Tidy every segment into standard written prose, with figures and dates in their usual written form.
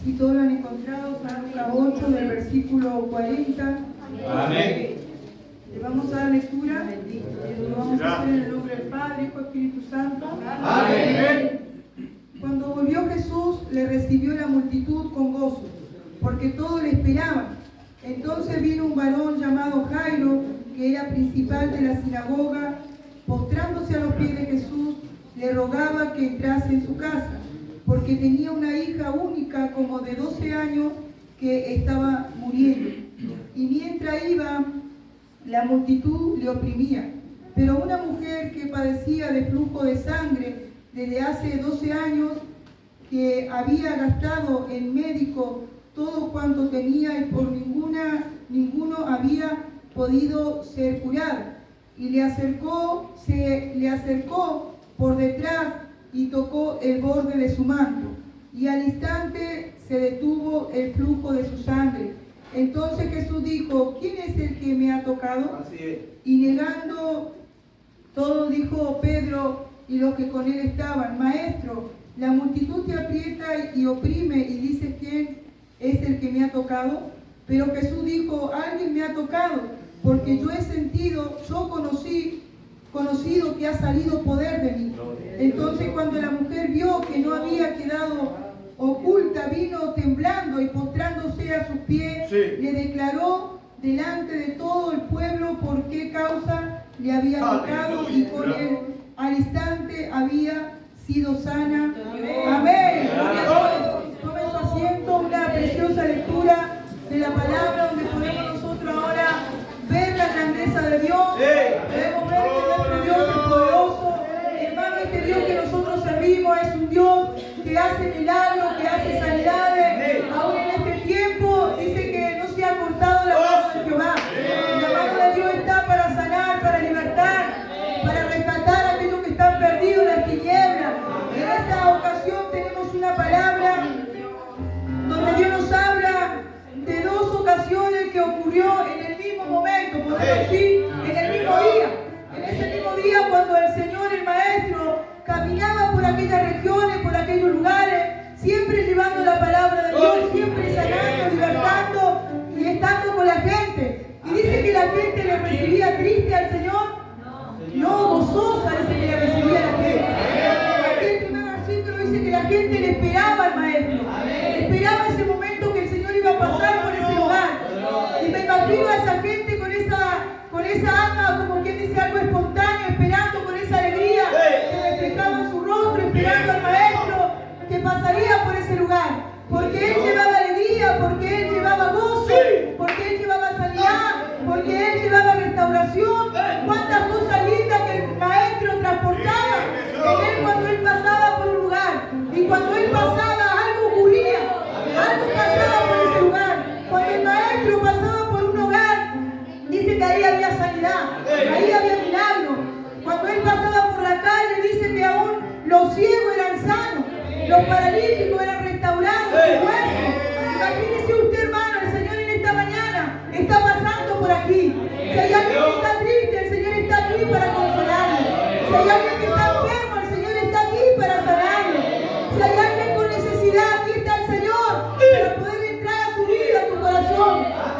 Si todos lo han encontrado, San Lucas 8 del versículo 40. Amén. Le vamos a dar lectura. Lo vamos a hacer en el nombre del Padre, Hijo y Espíritu Santo. Amén. Cuando volvió Jesús, le recibió la multitud con gozo, porque todos le esperaban. Entonces vino un varón llamado Jairo, que era principal de la sinagoga. Postrándose a los pies de Jesús, le rogaba que entrase en su casa, porque tenía una hija única como de 12 años que estaba muriendo. Y mientras iba, la multitud le oprimía. Pero una mujer que padecía de flujo de sangre desde hace 12 años, que había gastado en médico todo cuanto tenía y por ninguno había podido ser curada, y se le acercó por detrás y tocó el borde de su manto, y al instante se detuvo el flujo de su sangre. Entonces Jesús dijo: ¿quién es el que me ha tocado? Así es. Y negando todo, dijo Pedro y los que con él estaban: Maestro, la multitud te aprieta y oprime, y dices: ¿quién es el que me ha tocado? Pero Jesús dijo: alguien me ha tocado, porque yo he sentido, conocido que ha salido poder de mí. Entonces cuando la mujer vio que no había quedado oculta, vino temblando y postrándose a sus pies, le declaró delante de todo el pueblo por qué causa le había tocado, y con él al instante había sido sana. Amén. Tome su asiento. Una preciosa lectura de la palabra, donde podemos nosotros ahora ver la grandeza de Dios. Podemos ver que nuestro Dios es poderoso. Hermano, este Dios que nosotros servimos es un Dios que hace milagros, que hace sanidades. Aún en este tiempo dice que no se ha cortado la mano de Jehová. La mano de Dios está para sanar, para libertar, para rescatar a aquellos que están perdidos en las tinieblas. En esta ocasión tenemos una palabra donde Dios nos habla de dos ocasiones que ocurrió en el mismo momento, podemos decir, en el mismo día. En ese mismo día, cuando el Señor, el Maestro, caminaba por aquellas regiones, por aquellos lugares, siempre llevando la palabra de Dios, siempre sanando, libertando y estando con la gente. Y dice que la gente le recibía triste al Señor. No, gozosa, dice que le recibía la gente. Aquí el primer versículo dice que la gente le esperaba al Maestro. Esperaba ese momento que el Señor iba a pasar por ese lugar. Y me imagino a esa gente con esa alma, como quien dice, algo espontáneo, esperando con esa alegría que reflejaba en su rostro, esperando al Maestro que pasaría por ese lugar. Porque Él llevaba alegría, porque Él llevaba gozo, porque Él llevaba sanidad, porque Él llevaba restauración. Cuántas cosas lindas que el Maestro transportaba en Él cuando Él pasaba por un lugar. Y cuando Él pasaba, algo ocurría, algo pasaba por ese lugar. Cuando el Maestro pasaba por un hogar, dice que ahí había sanidad, ahí había milagro. Cuando Él pasaba por la calle, dice que aún los ciegos eran sanos, los paralíticos eran restaurados, sus huesos. Imagínese usted, hermano, el Señor en esta mañana está pasando por aquí. Si hay alguien que está triste, el Señor está aquí para consolarlo. Si hay alguien que está enfermo, el Señor está aquí para sanarlo. Si hay alguien con necesidad, aquí está el Señor para poder entrar a su vida, a tu corazón.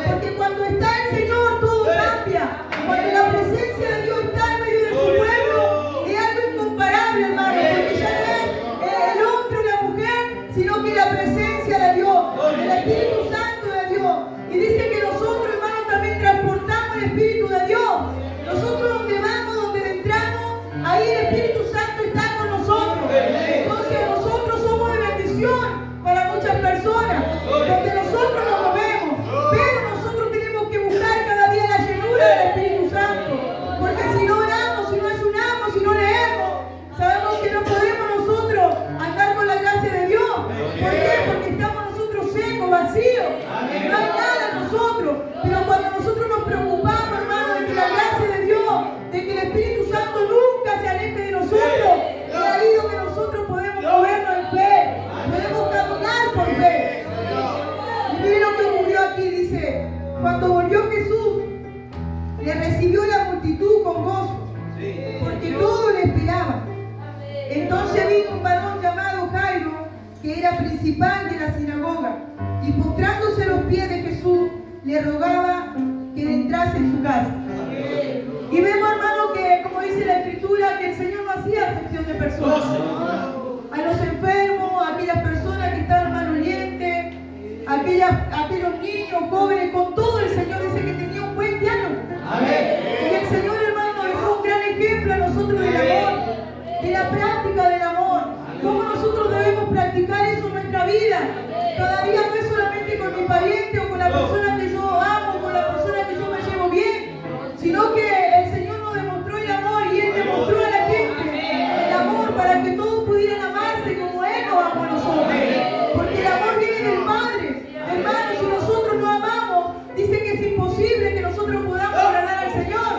Porque cuando está el Señor, todo cambia. Cuando la presencia de Dios está en medio de su pueblo, es algo incomparable, hermano. Porque ya no es el hombre o la mujer, sino que la presencia de Dios, el Espíritu Santo de Dios. Y dice que nosotros, hermanos, también transportamos el Espíritu de Dios. Nosotros donde vamos, donde entramos, ahí el Espíritu Santo está con nosotros. Entonces nosotros somos de bendición para muchas personas, donde nosotros nos movemos. Pero nosotros tenemos que buscar cada día la llenura del Espíritu Santo. Porque si no oramos, si no ayunamos, si no leemos, sabemos que no podemos nosotros andar con la gracia de Dios. ¿Por qué? Porque estamos nosotros secos, vacíos. No hay nada en nosotros. Pero cuando nosotros nos preocupamos, hermano, de que la gracia de Dios, de que el Espíritu Santo nunca se aleje de nosotros, es ahí donde nosotros podemos movernos en fe, podemos caminar por fe. Y miren lo que ocurrió aquí, dice: cuando volvió Jesús, le recibió la multitud con gozo, porque todos le esperaban. Entonces vino un varón llamado Jairo, que que era principal de la sinagoga, y postrándose a los pies de Jesús, le rogaba que entrase en su casa. Y vemos, hermano, que como dice la Escritura, que el Señor no hacía acepción de personas. A los enfermos, a aquellas personas que estaban malolientes, aquellos niños, jóvenes, con todo el Señor dice que tenía un buen diálogo. Y el Señor, hermano, nos dejó un gran ejemplo a nosotros del amor, de la práctica del amor. Cómo nosotros debemos practicar eso en nuestra vida. Cada día no es solamente con mi pariente o con la persona que yo amo, con la persona que yo me llevo bien, sino que el Señor nos demostró el amor y Él demostró a la gente el amor para que todos pudieran amarse como Él nos amó a nosotros. Porque el amor viene del Padre. Hermanos, si nosotros no amamos, dice que es imposible que nosotros podamos agradar al Señor.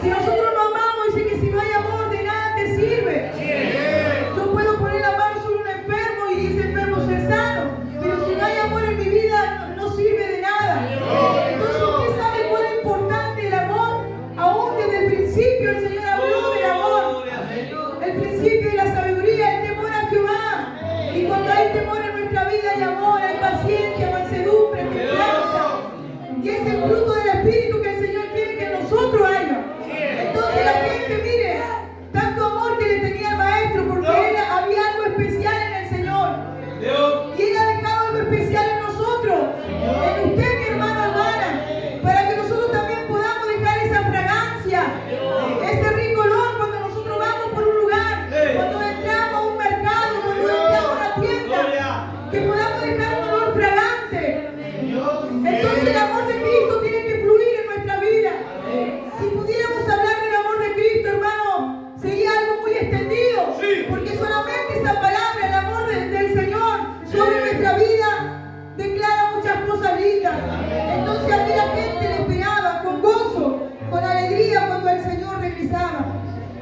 Si nosotros no amamos, dice que si no hay amor, de nada te sirve. Yo puedo poner la mano sobre un enfermo y ese enfermo ser sano, pero si no hay amor en mi vida, no sirve de nada. Entonces usted sabe cuál es importante el amor. Aún desde el principio el Señor habló del amor. El principio de la sabiduría, el temor a Jehová. Y cuando hay temor en nuestra vida hay amor, hay paciencia, mansedumbre, templanza. Y es el fruto del Espíritu que el Señor quiere que nosotros haya. Entonces la gente, mire, tanto amor que le tenía al maestro, porque él había algo especial en el Señor. Y Él ha dejado algo especial en nosotros, en usted, mi hermano Albana, para que nosotros también podamos dejar esa fragancia, ese rico olor cuando nosotros vamos por un lugar, cuando entramos a un mercado, cuando entramos a una tienda, que podamos dejar un olor fragante. Entonces el amor de Cristo tiene que fluir en nuestra vida. Si pudiéramos hablar del amor de Cristo, hermano, sería algo muy extendido, porque solamente esa palabra, el amor del Señor sobre nuestra vida, declara muchas cosas lindas. Entonces a mí la gente le esperaba con gozo, con alegría cuando el Señor regresaba.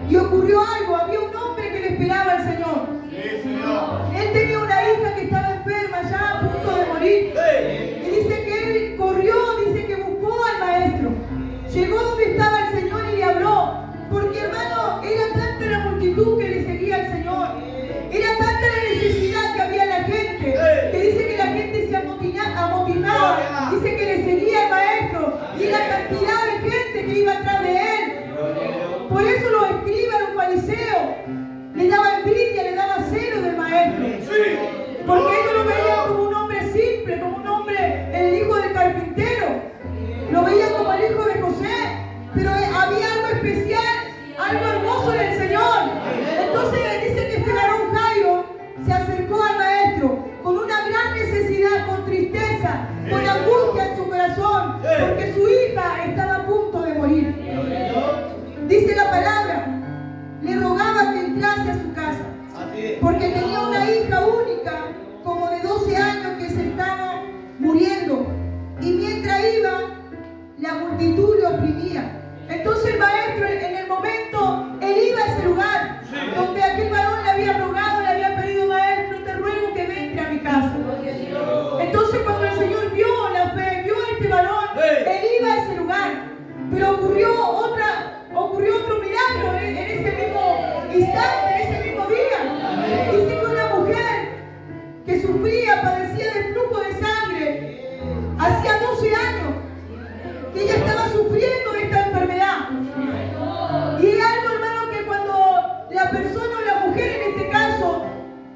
Y ocurrió algo, había un hombre que le esperaba al Señor. Él tenía una hija que estaba enferma, ya a punto de morir. Y dice que él corrió, dice que buscó al maestro. Llegó donde estaba el Señor y le habló. Porque, hermano, era tanta la multitud que le seguía al Señor. Era tanta la necesidad que había en la gente, que dice que la gente se amotinaba. Dice que le seguía al maestro. Y la cantidad de gente que iba atrás de él. Por eso los escribas, los fariseos, le daba envidia, le daba celo del maestro. Porque ellos lo veían como un hombre simple, como un hombre, el hijo del carpintero. Lo veían como el hijo de José. Pero había algo especial, algo hermoso en el Señor. Entonces dice que este varón Jairo se acercó al maestro con una gran necesidad, con tristeza, con angustia en su corazón, porque su hija estaba a punto de morir. Dice la palabra, le rogaba que entrase a su casa, porque tenía una hija única, como de 12 años, que se estaba muriendo. Y mientras iba, la multitud le oprimía. Entonces el maestro, en el momento, él iba a ese lugar donde aquel varón le había rogado, le había pedido: maestro, te ruego que entre a mi casa. Entonces cuando el Señor vio la fe, vio a este varón, él iba a ese lugar. Pero ocurrió otro milagro en ese mismo instante, en ese mismo día. Dice que una mujer que sufría, padecía de flujo de sangre, hacía 12 años, que ella estaba sufriendo de esta enfermedad. Y es algo, hermano, que cuando la persona o la mujer en este caso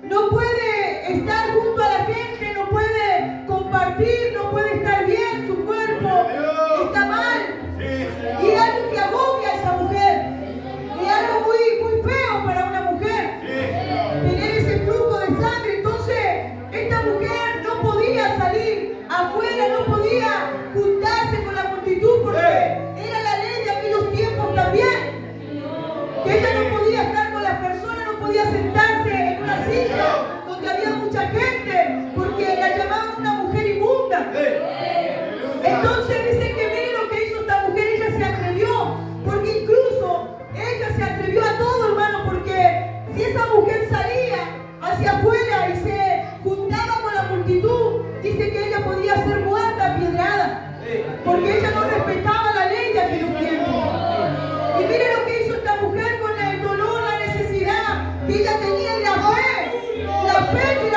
no puede estar junto a la gente, no puede compartir, no puede estar bien, su cuerpo está mal. Y es algo que agobia a esa mujer. Es algo muy feo para una mujer tener ese flujo de sangre. Entonces esta mujer no podía salir afuera, no podía juntarse con la multitud, porque era la ley de aquellos tiempos también, que ella no podía estar con las personas, no podía sentarse en una silla donde había mucha gente, porque la llamaban una mujer inmunda. Entonces dicen que miren lo que hizo esta mujer. Ella se atrevió, porque incluso ella se atrevió a todo, hermano, porque si esa mujer salía hacia afuera y se juntaba con la multitud, dice que ella podía ser muerta, apiedrada, porque ella no respetaba la ley de aquellos tiempos. Y miren lo que hizo esta mujer con el dolor, la necesidad que ella tenía en la fe que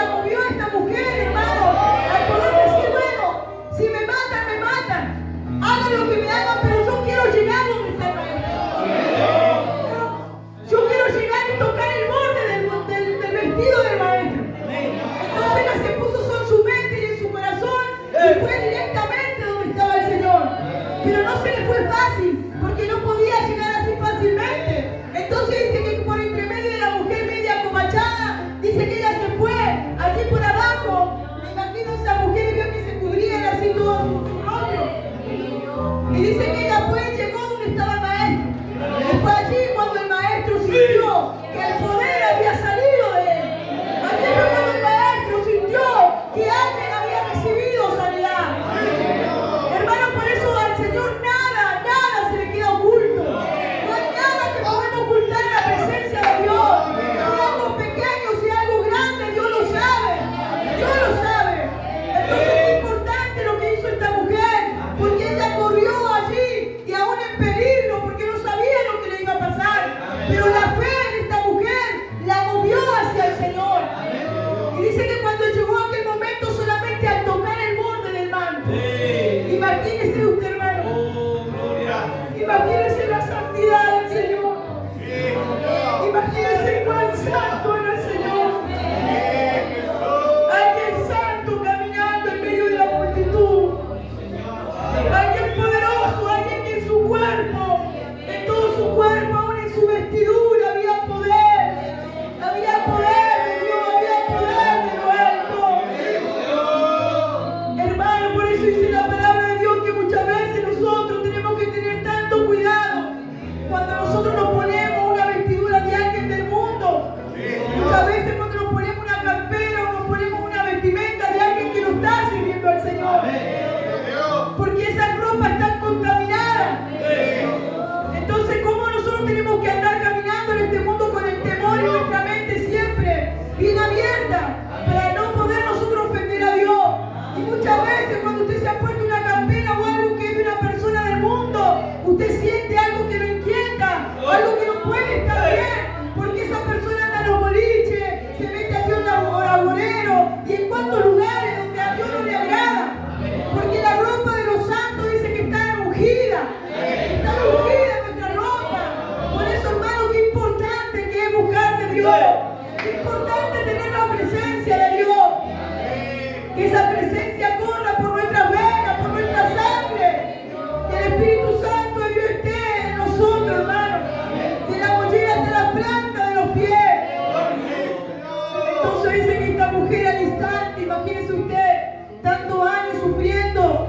dice que esta mujer al instante, imagínese usted, tantos años sufriendo,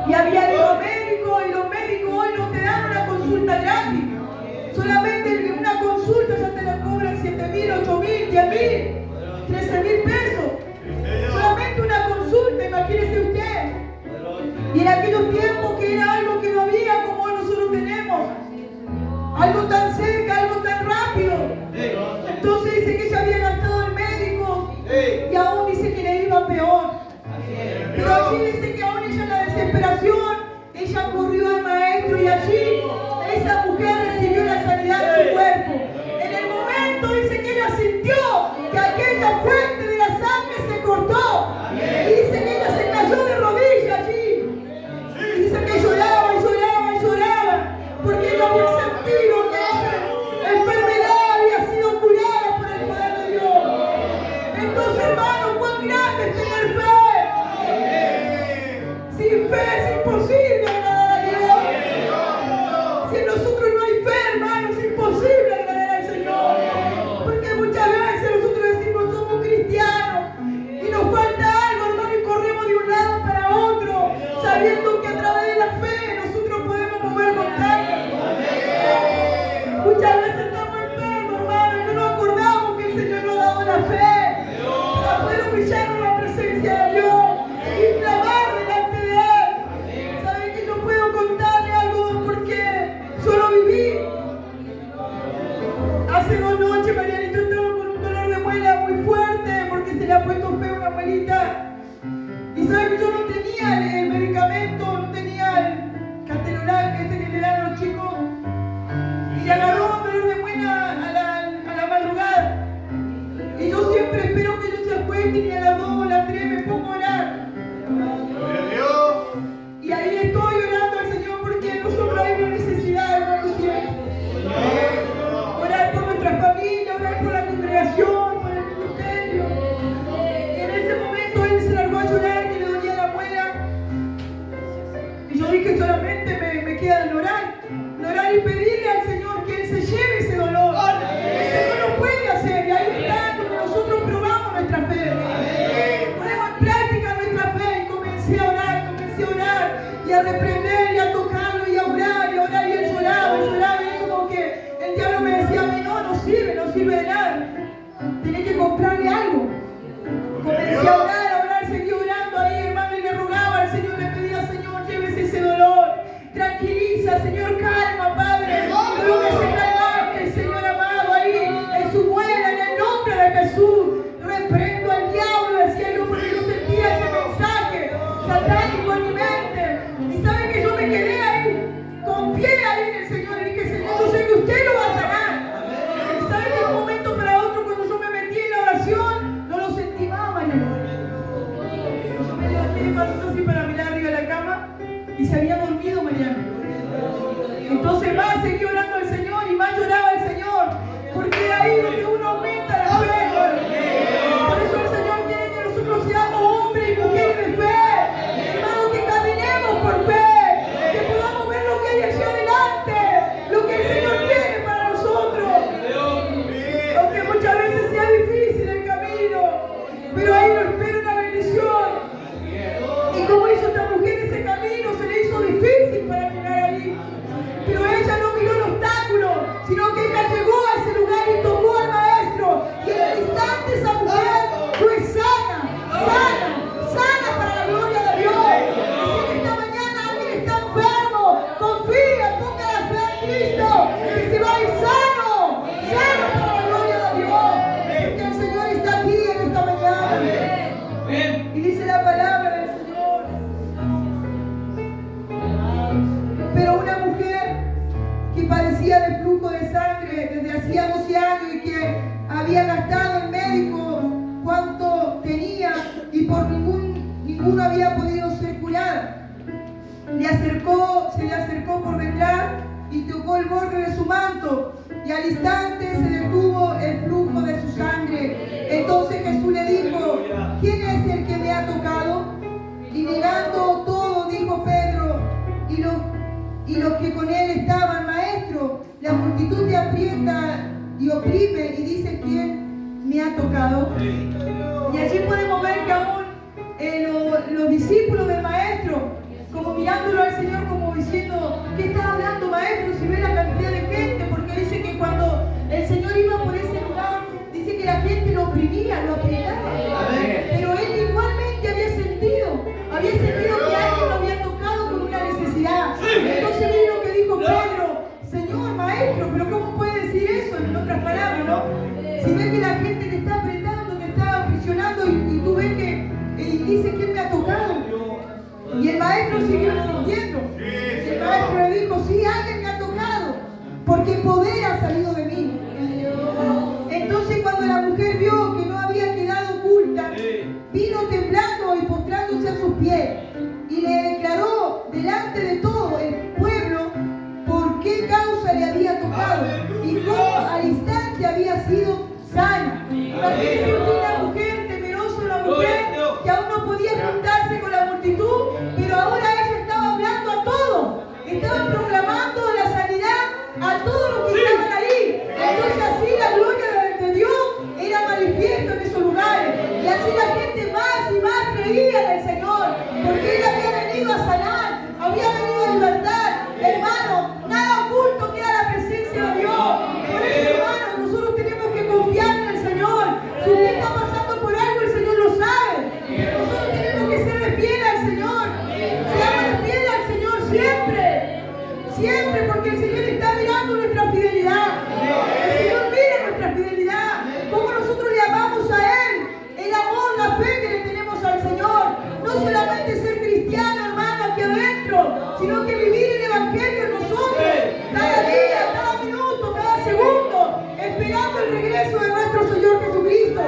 y había ido a médico, y los médicos hoy no te dan una consulta gratis. Solamente una consulta ya te la cobran 7.000, 8.000, 10.000, 13.000 pesos. Solamente una consulta, imagínese usted. Y en aquellos tiempos que era algo que no había como hoy nosotros tenemos. Algo tan cerca, algo tan rápido. Entonces dice que ella había gastado el médico y aún dice que le iba peor. Pero allí dice que aún ella en la desesperación, ella corrió al maestro y allí esa mujer recibió la sanidad de su cuerpo. En el momento dice que ella sintió que aquella fuente de la sangre se cortó. Y dice que ella se cayó de rodillas allí. Y dice que lloraba y lloraba y lloraba. Porque ella había sentido que esa enfermedad había sido curada por el poder de Dios. Entonces, hermano, cuán grande es tener fe. Sin fe es imposible agradar a Dios. Si en nosotros no hay fe, hermano, es imposible agradar al Señor. Porque muchas veces nosotros decimos somos cristianos y nos falta algo, hermano, y corremos de un lado para otro, sabiendo que a través de la fe nosotros podemos mover montañas. Muchas veces estamos enfermos, hermano, y no nos acordamos que el Señor nos ha dado la fe para poder humillarnos en la presencia de Dios y clamar delante de Él. ¿Saben que yo puedo contarle algo? Porque yo lo viví. Hace 2 noches Marianito estaba con un dolor de muela muy fuerte porque se le ha puesto feo una muelita. Y saben que yo no tenía el medicamento, no tenía el caterolar ese que le dan a los chicos. Y le agarró un dolor de muela a la madrugada. Y yo siempre espero que ellos se acuesten y a las 2 o las 3 me pongo a orar. Y ahí estoy orando al Señor porque nosotros hay una necesidad, hermano, siempre. Orar por nuestra familia, orar por la congregación, por el ministerio. Y en ese momento él se largó a llorar que le dolía la muela. Y yo dije solamente me queda en orar y pedirle al Señor que Él se lleve ese dolor. El Señor lo puede hacer y ahí está donde nosotros probamos nuestra fe. Ponemos en práctica nuestra fe y comencé a orar y a reprender y a tocarlo y a orar y él lloraba y es como que el diablo me decía a mí, no sirve de nada. Tenés que comprarle algo. Comencé a orar, seguí orando ahí, hermano, y le rogaba al Señor, le pedía, Señor, llévese ese dolor. Tranquiliza, Señor, calma, Padre. Llévese calmante, Señor amado, ahí en su muela, en el nombre de Jesús. Reprendo al diablo, decía yo, porque yo sentía ese mensaje satánico en mi mente. Y saben que yo me quedé ahí, confié ahí en el Señor y dije, Señor, yo sé que usted lo va a sanar. Y saben que de un momento para otro, cuando yo me metí en la oración, no lo sentí más, Mariano. Yo me levanté de paso así para mirar arriba de la cama y se había dormido Mariano. Entonces más seguí orando al Señor y más lloraba al Señor, porque ahí es donde uno aumenta la fe. Por eso el Señor quiere que nosotros seamos hombres y mujeres de fe, hermanos, que caminemos por fe, que podamos ver lo que hay hacia adelante, lo que el Señor tiene para nosotros. Aunque muchas veces sea difícil el camino, pero ahí nos espera una bendición. Y como hizo esta mujer ese camino, se le hizo difícil para llegar ahí. Pero ella no miró el obstáculo, sino que ella llegó a ese lugar y tocó al maestro. Y en el instante esa mujer fue sana para la gloria de Dios. Así que esta mañana alguien está enfermo, confía, ponga la fe en Cristo, que se va a ir sano para la gloria de Dios. Porque el Señor está aquí en esta mañana. Y dice la palabra del Señor. Pero una mujer que padecía de flujo de sangre desde hacía 12 años y que había gastado el médico cuanto tenía y por ninguno había podido ser curada, se le acercó por detrás y tocó el borde de su manto y al instante se detuvo el flujo de su sangre. Entonces Jesús le dijo, ¿quién es el que me ha tocado? Y negando todo, dijo Pedro y los que con él estaban, maestro, la multitud te aprieta y oprime y dice, me ha tocado. Y allí podemos ver que aún los discípulos del maestro, como mirándolo al Señor, como diciendo, ¿qué está hablando, maestro? Si ve la cantidad de gente, porque dice que cuando el Señor iba por ese lugar, dice que la gente lo oprimía, lo apretaba. Pero él igualmente había sentido que alguien lo había tocado con una necesidad. Entonces ve lo que dijo Pedro, Señor, maestro, pero ¿cómo puede decir eso? En otras palabras, ¿no? Si ves que la gente te está apretando, te está aprisionando y tú ves que dice que me ha tocado. Y el maestro siguió insistiendo. El maestro le dijo, sí, alguien me ha tocado, porque poder ha salido de mí. Entonces cuando la mujer vio que no había quedado oculta, vino temblando y postrándose a sus pies, y le declaró delante de todo el pueblo por qué causa le había tocado y cómo al instante había sido sana. Imagínense una mujer temerosa, una mujer que aún no podía juntarse con la multitud, pero ahora ella estaba hablando a todos, estaba proclamando la sanidad a todos los que estaban ahí. Entonces así la gloria de Dios era manifiesta en esos lugares, y así la gente más y más creía en el Señor, porque Él había venido a sanar, había venido a libertar. Hermano, nada oculto queda la presencia de Dios. Por eso, hermano, nosotros tenemos que confiar en el Señor. Si usted está pasando por algo, el Señor lo sabe. Nosotros tenemos que serle fiel al Señor. Seamos fiel al Señor siempre. Siempre, porque el Señor está mirando nuestra fidelidad. El Señor mira nuestra fidelidad. Cómo nosotros le amamos a Él. El amor, la fe que le tenemos al Señor. No solamente ser cristiano, hermano, aquí adentro, sino que vivir el Evangelio en nosotros. Cada día, cada minuto, cada segundo, esperando el regreso de nuestro Señor Jesucristo.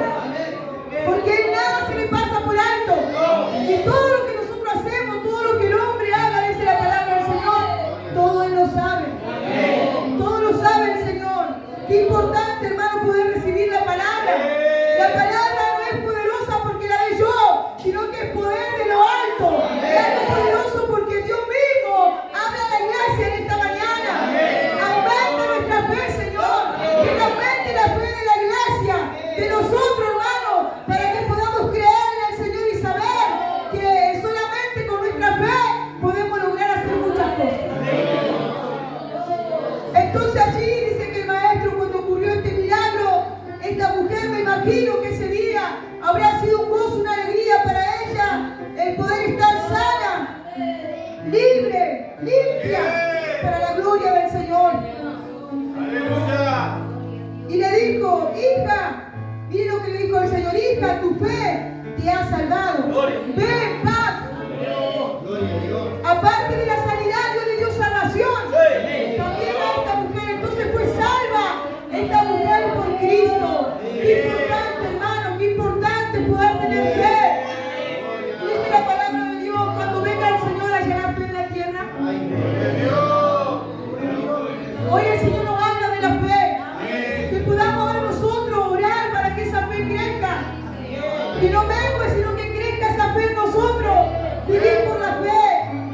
Porque Él nada se le pasa por alto. Y todo lo que nosotros hacemos, todo lo que el hombre haga, dice la palabra del Señor, todo Él lo sabe. Todo lo sabe el Señor. Qué importante, hermano, poder recibir la palabra. La palabra no es poderosa porque la de yo, sino que es poder de lo alto. Es algo poderoso porque Dios mismo habla a la iglesia en esta mañana. Aumenta nuestra fe, Señor. Que aumente la fe de la iglesia, de nosotros, hermanos, para que podamos creer en el Señor y saber que solamente con nuestra fe podemos lograr hacer muchas cosas. Entonces allí dice que el maestro, cuando ocurrió este milagro, esta mujer, me imagino que ese día habrá sido un gozo, una alegría para ella, el poder estar sana, libre, limpia, para la gloria del Señor. Aleluya. Y le dijo, hija, mire lo que le dijo el Señor, hija, tu fe te ha salvado. Ve en paz. Aparte de la sanidad, Dios le dio salvación también a esta mujer. Entonces fue salva esta mujer por Cristo. Qué importante, hermano, qué importante poder tener fe. Dice la palabra de Dios, cuando venga el Señor a llenar fe en la tierra. Hoy el Señor nos habla de la fe, que podamos ver nosotros orar para que esa fe crezca, que no mengue, sino que crezca esa fe en nosotros, vivir por la fe.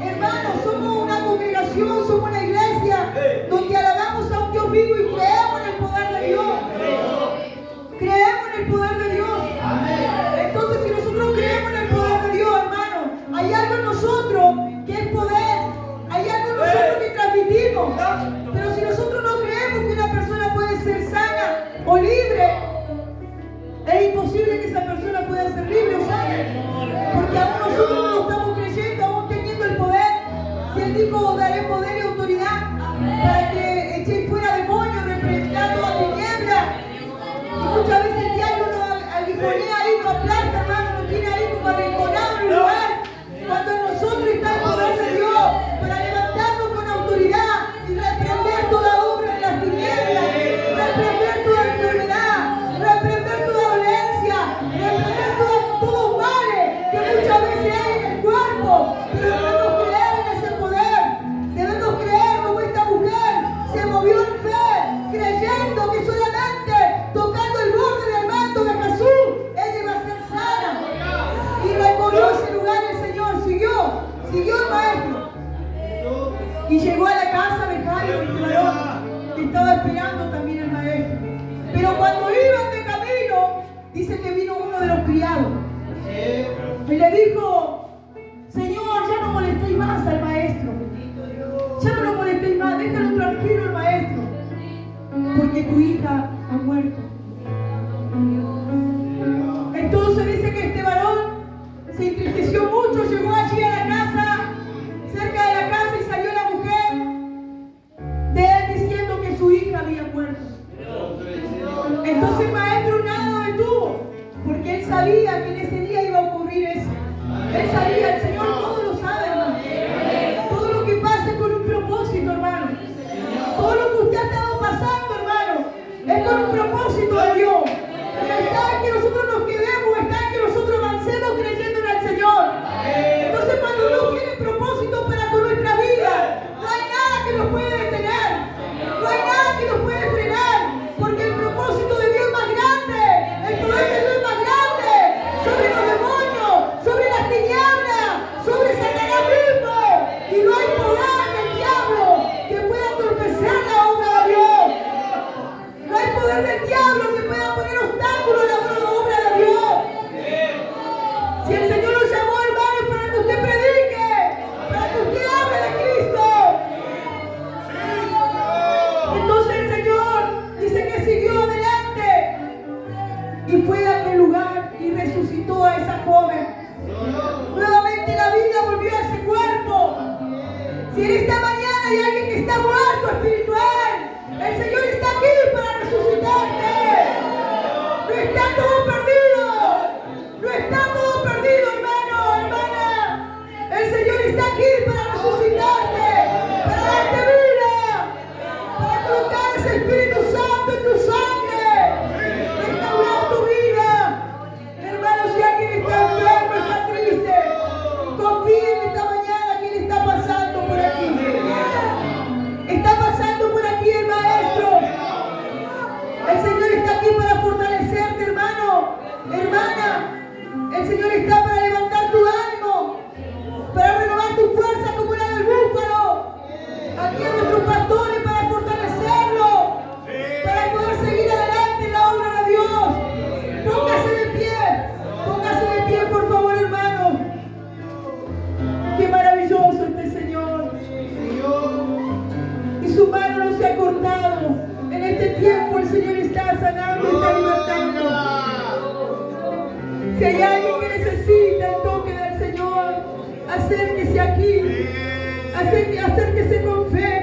Hermanos, somos una congregación, somos una iglesia donde alabamos a un Dios vivo y creemos en el poder de Dios. Creemos en el poder de Dios. Entonces, si nosotros creemos en el poder de Dios, hermano, hay algo en nosotros que es poder, hay algo en nosotros que transmitimos. Pero si nosotros no creemos que una persona puede ser sana o libre, es imposible que esa persona pueda ser libre o sana, porque aún nosotros no lo estamos creyendo, aún teniendo los criados. Y le dijo: Señor, ya no molestéis más al maestro. Ya no lo molestéis más, déjalo tranquilo al maestro, porque tu hija ha muerto. Entonces dice que este varón se entristeció mucho, llegó allí a la casa, cerca de la casa, y salió la mujer de él diciendo que su hija había muerto. Entonces el maestro nada lo detuvo, porque él sabía que en ese día iba a ocurrir eso. Él sabía, el Señor todo lo sabe, hermano. Todo lo que pasa es con un propósito, hermano. Todo lo que usted ha estado pasando, hermano, es con un propósito de Dios. Y está en que nosotros nos quedemos, está en que nosotros avancemos creyendo en el Señor. Entonces, cuando Dios tiene propósito para con nuestra vida, no hay nada que nos puede detener. No hay nada que nos puede frenar, porque el propósito de Dios es más grande. El poder de Dios es más grande sobre los demonios, sobre las tinieblas, sobre Satanás mismo. Y no hay poder del diablo que pueda entorpecer la obra de Dios. No hay poder del diablo que pueda poner obstáculos a la obra de Dios. Si el Señor lo llamó, hermano, para que usted predique, para que usted hable de Cristo. Entonces el Señor dice que siguió adelante y fue a aquel lugar y resucitó a esa joven. Nuevamente la vida volvió a ese cuerpo. Si en esta mañana hay alguien que está muerto espiritual, el Señor está aquí para resucitarte. No está todo perdido. No está todo perdido, hermano, hermana. El Señor está aquí para resucitarte, para darte vida, para colocar ese Espíritu Santo en tu sangre, restaurar tu vida. Hermano, si alguien está enfermo, está triste, confíe en esta mañana quién está pasando por aquí. Está pasando por aquí el Maestro. El Señor está aquí para fortalecerte, hermano, hermana. El Señor está para levantar tu ánimo, para renovar tu fuerza como la del búfalo. Aquí a nuestros pastores para fortalecerlo, para poder seguir adelante en la obra de Dios. Póngase de pie, por favor, hermano. Qué maravilloso este Señor. Y su mano no se ha cortado. En este tiempo el Señor está sanando, está levantando. Si hay alguien que necesita el toque del Señor, acérquese aquí, acérquese con fe.